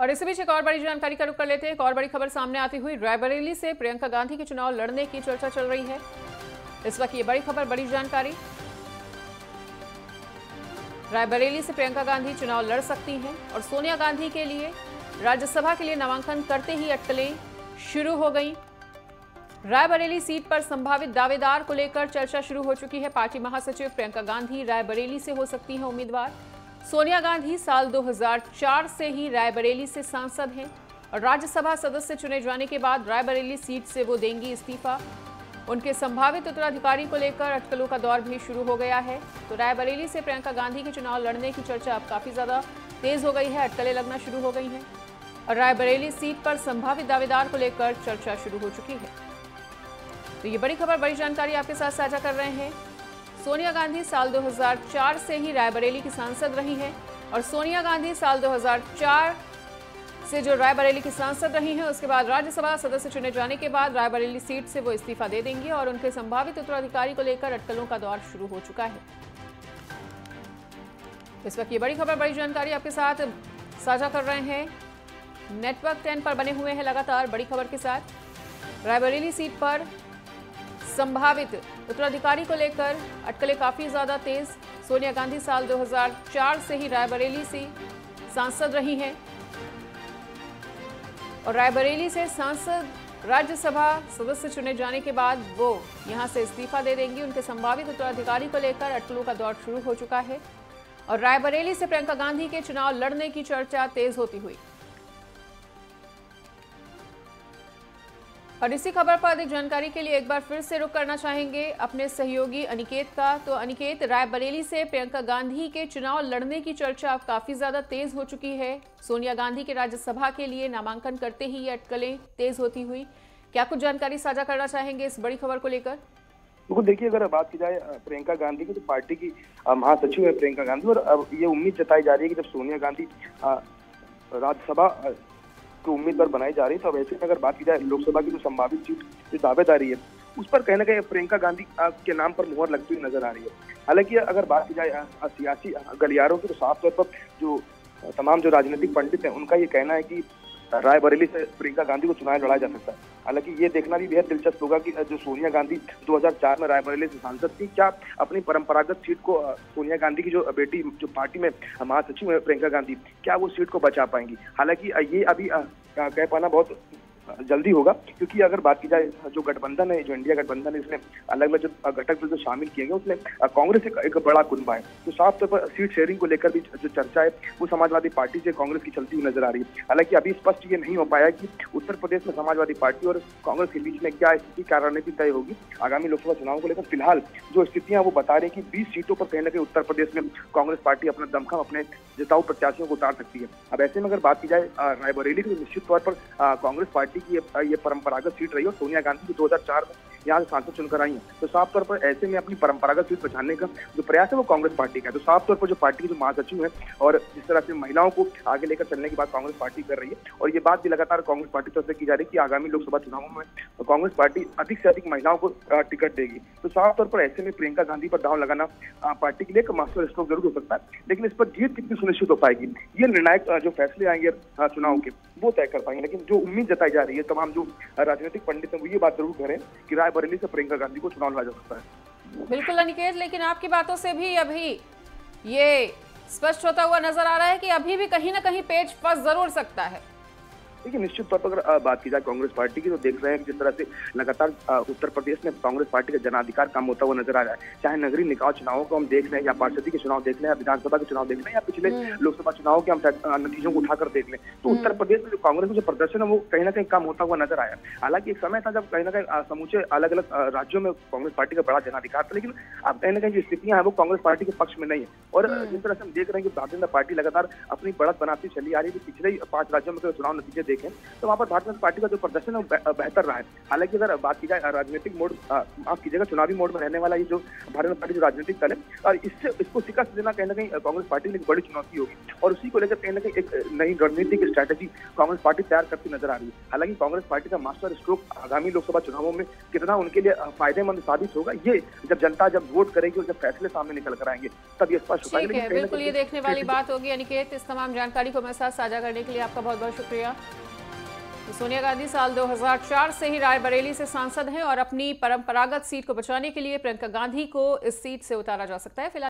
और इसी बीच एक और बड़ी जानकारी का रुख कर लेते हैं। एक और बड़ी खबर सामने आती हुई रायबरेली से प्रियंका गांधी के चुनाव लड़ने की चर्चा चल रही है। इस वक्त ये बड़ी खबर, बड़ी जानकारी। रायबरेली से प्रियंका गांधी चुनाव लड़ सकती हैं और सोनिया गांधी के लिए राज्यसभा के लिए नामांकन करते ही अटकलें शुरू हो गई। रायबरेली सीट पर संभावित दावेदार को लेकर चर्चा शुरू हो चुकी है। पार्टी महासचिव प्रियंका गांधी रायबरेली से हो सकती हैं उम्मीदवार। सोनिया गांधी साल 2004 से ही रायबरेली से सांसद हैं और राज्यसभा सदस्य चुने जाने के बाद रायबरेली सीट से वो देंगी इस्तीफा। उनके संभावित उत्तराधिकारी को लेकर अटकलों का दौर भी शुरू हो गया है। तो रायबरेली से प्रियंका गांधी के चुनाव लड़ने की चर्चा अब काफी ज्यादा तेज हो गई है, अटकलें लगना शुरू हो गई हैं और रायबरेली सीट पर संभावित दावेदार को लेकर चर्चा शुरू हो चुकी है। तो ये बड़ी खबर, बड़ी जानकारी आपके साथ साझा कर रहे हैं। सोनिया गांधी साल 2004 से ही रायबरेली की सांसद रही हैं और सोनिया गांधी साल 2004 से जो रायबरेली की सांसद रही हैं, उसके बाद राज्यसभा सदस्य चुने जाने के बाद रायबरेली सीट से वो इस्तीफा दे देंगी और उनके संभावित उत्तराधिकारी को लेकर अटकलों का दौर शुरू हो चुका है। इस वक्त ये बड़ी खबर, बड़ी जानकारी आपके साथ साझा कर रहे हैं। नेटवर्क 10 पर बने हुए हैं लगातार बड़ी खबर के साथ। रायबरेली सीट पर संभावित उत्तराधिकारी को लेकर अटकलें काफी ज्यादा तेज। सोनिया गांधी साल 2004 से ही रायबरेली से सांसद रही हैं और रायबरेली से सांसद राज्यसभा सदस्य चुने जाने के बाद वो यहां से इस्तीफा दे देंगी। उनके संभावित उत्तराधिकारी को लेकर अटकलों का दौर शुरू हो चुका है और रायबरेली से प्रियंका गांधी के चुनाव लड़ने की चर्चा तेज होती हुई। और इसी खबर पर अधिक जानकारी के लिए एक बार फिर से रुख करना चाहेंगे अपने सहयोगी अनिकेत का। तो अनिकेत, रायबरेली से प्रियंका गांधी के चुनाव लड़ने की चर्चा अब काफी ज्यादा तेज हो चुकी है। सोनिया गांधी के राज्यसभा के लिए नामांकन करते ही ये अटकलें तेज होती हुई। क्या कुछ जानकारी साझा करना चाहेंगे इस बड़ी खबर को लेकर? बिल्कुल, देखिए अगर बात की जाए प्रियंका गांधी की, तो पार्टी की महासचिव है प्रियंका गांधी और अब ये उम्मीद जताई जा रही है कि जब सोनिया गांधी राज्यसभा की उम्मीदवार बनाई जा रही है, तो अब ऐसे में अगर बात की जाए लोकसभा की जो संभावित सीट की दावेदारी है, उस पर कहीं ना कहीं प्रियंका गांधी के नाम पर मुहर लगती हुई नजर आ रही है। हालांकि अगर बात की जाए सियासी गलियारों की, तो साफ तौर पर जो तमाम जो राजनीतिक पंडित हैं, उनका ये कहना है कि रायबरेली से प्रियंका गांधी को चुनाव लड़ा जा सकता है। हालांकि ये देखना भी बेहद दिलचस्प होगा कि जो सोनिया गांधी 2004 में रायबरेली से सांसद थी, क्या अपनी परंपरागत सीट को सोनिया गांधी की जो बेटी जो पार्टी में महासचिव है प्रियंका गांधी, क्या वो सीट को बचा पाएंगी? हालांकि ये अभी कह पाना बहुत जल्दी होगा, क्योंकि अगर बात की जाए जो गठबंधन है, जो इंडिया गठबंधन है, इसमें अलग अलग जो घटक जो शामिल किए गए, उसमें कांग्रेस एक बड़ा कुनबा है। तो साफ तौर पर सीट शेयरिंग को लेकर भी जो चर्चा है वो समाजवादी पार्टी से कांग्रेस की चलती हुई नजर आ रही है। हालांकि अभी स्पष्ट ये नहीं हो पाया कि उत्तर प्रदेश में समाजवादी पार्टी और कांग्रेस के बीच में क्या स्थिति, क्या रणनीति तय होगी आगामी लोकसभा चुनाव को लेकर। फिलहाल जो स्थितियां वो बता रही है कि 20 सीटों पर कहीं ना कहीं उत्तर प्रदेश में कांग्रेस पार्टी अपना दमखम अपने जिताऊ प्रत्याशियों को उतार सकती है। अब ऐसे में अगर बात की जाए रायबरेली की, तो निश्चित तौर पर कांग्रेस पार्टी की ये परंपरागत सीट रही है और सोनिया गांधी की 2004 में यहाँ से सांसद चुनकर आई है। तो साफ तौर पर ऐसे में अपनी परंपरागत सीट बचाने का जो प्रयास है वो कांग्रेस पार्टी का है। तो साफ तौर पर जो पार्टी की जो महासचिव है और जिस तरह से महिलाओं को आगे लेकर चलने की बात कांग्रेस पार्टी कर रही है, और ये बात भी लगातार कांग्रेस पार्टी तरफ से की जा रही है कि आगामी लोकसभा चुनावों में कांग्रेस पार्टी अधिक से अधिक महिलाओं को टिकट देगी। तो साफ तौर पर ऐसे में प्रियंका गांधी पर दांव लगाना पार्टी के लिए एक मास्टर स्ट्रोक जरूर हो सकता है, लेकिन इस पर जीत कितनी सुनिश्चित हो पाएगी, ये निर्णायक जो फैसले आएंगे चुनाव के वो तय कर पाएंगे। लेकिन जो उम्मीद जताई जा रही है तमाम जो राजनीतिक पंडित हैं, वो ये बात जरूर करें कि रायबरेली से प्रियंका गांधी को चुनाव लड़ा जा सकता है। बिल्कुल अनिकेत, लेकिन आपकी बातों से भी अभी ये स्पष्ट होता हुआ नजर आ रहा है कि अभी भी कहीं ना कहीं पेच फंस जरूर सकता है। देखिए निश्चित तौर पर अगर बात की जाए कांग्रेस पार्टी की, तो देख रहे हैं कि जिस तरह से लगातार उत्तर प्रदेश में कांग्रेस पार्टी का जनाधिकार कम होता हुआ नजर आ रहा है। चाहे नगरीय निकाय चुनावों को हम देख रहे हैं, या पार्षदी के चुनाव देख रहे हैं, या विधानसभा के चुनाव देख रहे हैं, या पिछले लोकसभा चुनाव के हम नतीजों को उठाकर देख लें, तो उत्तर प्रदेश में जो कांग्रेस का जो प्रदर्शन है वो कहीं ना कहीं कम होता हुआ नजर आया। हालांकि एक समय था जब कहीं ना कहीं समूचे अलग अलग राज्यों में कांग्रेस पार्टी का बड़ा जनाधिकार था, लेकिन अब कहीं ना कहीं जो स्थितियां हैं वो कांग्रेस पार्टी के पक्ष में नहीं है। और जिस तरह से हम देख रहे हैं कि भारतीय जनता पार्टी लगातार अपनी बढ़त बनाती चली आ रही है। पिछले 5 राज्यों में चुनाव नतीजे देखें तो वहाँ पर भारतीय जनता पार्टी का जो प्रदर्शन है वो बेहतर रहा है। हालांकि अगर बात की जाए राजनीतिक मोड, माफ कीजिएगा, चुनावी मोड में रहने वाला ये जो भारतीय जनता पार्टी जो राजनीतिक दल है, और इसको शिकस्त देना कहीं ना कहीं कांग्रेस पार्टी के लिए बड़ी चुनौती होगी, और उसी को लेकर कहीं ना कहीं एक नई रणनीतिक स्ट्रैटेजी कांग्रेस पार्टी तैयार करती नजर आ रही है। हालांकि कांग्रेस पार्टी का मास्टर स्ट्रोक आगामी लोकसभा चुनावों में कितना उनके लिए फायदेमंद साबित होगा, ये जब जनता जब वोट करेगी और जब फैसले सामने निकल कर आएंगे तब ये स्पष्ट होगा। बिल्कुल, ये देखने वाली बात होगी। अनिकेत, इस तमाम जानकारी को मेरे साथ साझा करने के लिए आपका बहुत बहुत शुक्रिया। सोनिया गांधी साल 2004 से ही रायबरेली से सांसद हैं और अपनी परंपरागत सीट को बचाने के लिए प्रियंका गांधी को इस सीट से उतारा जा सकता है। फिलहाल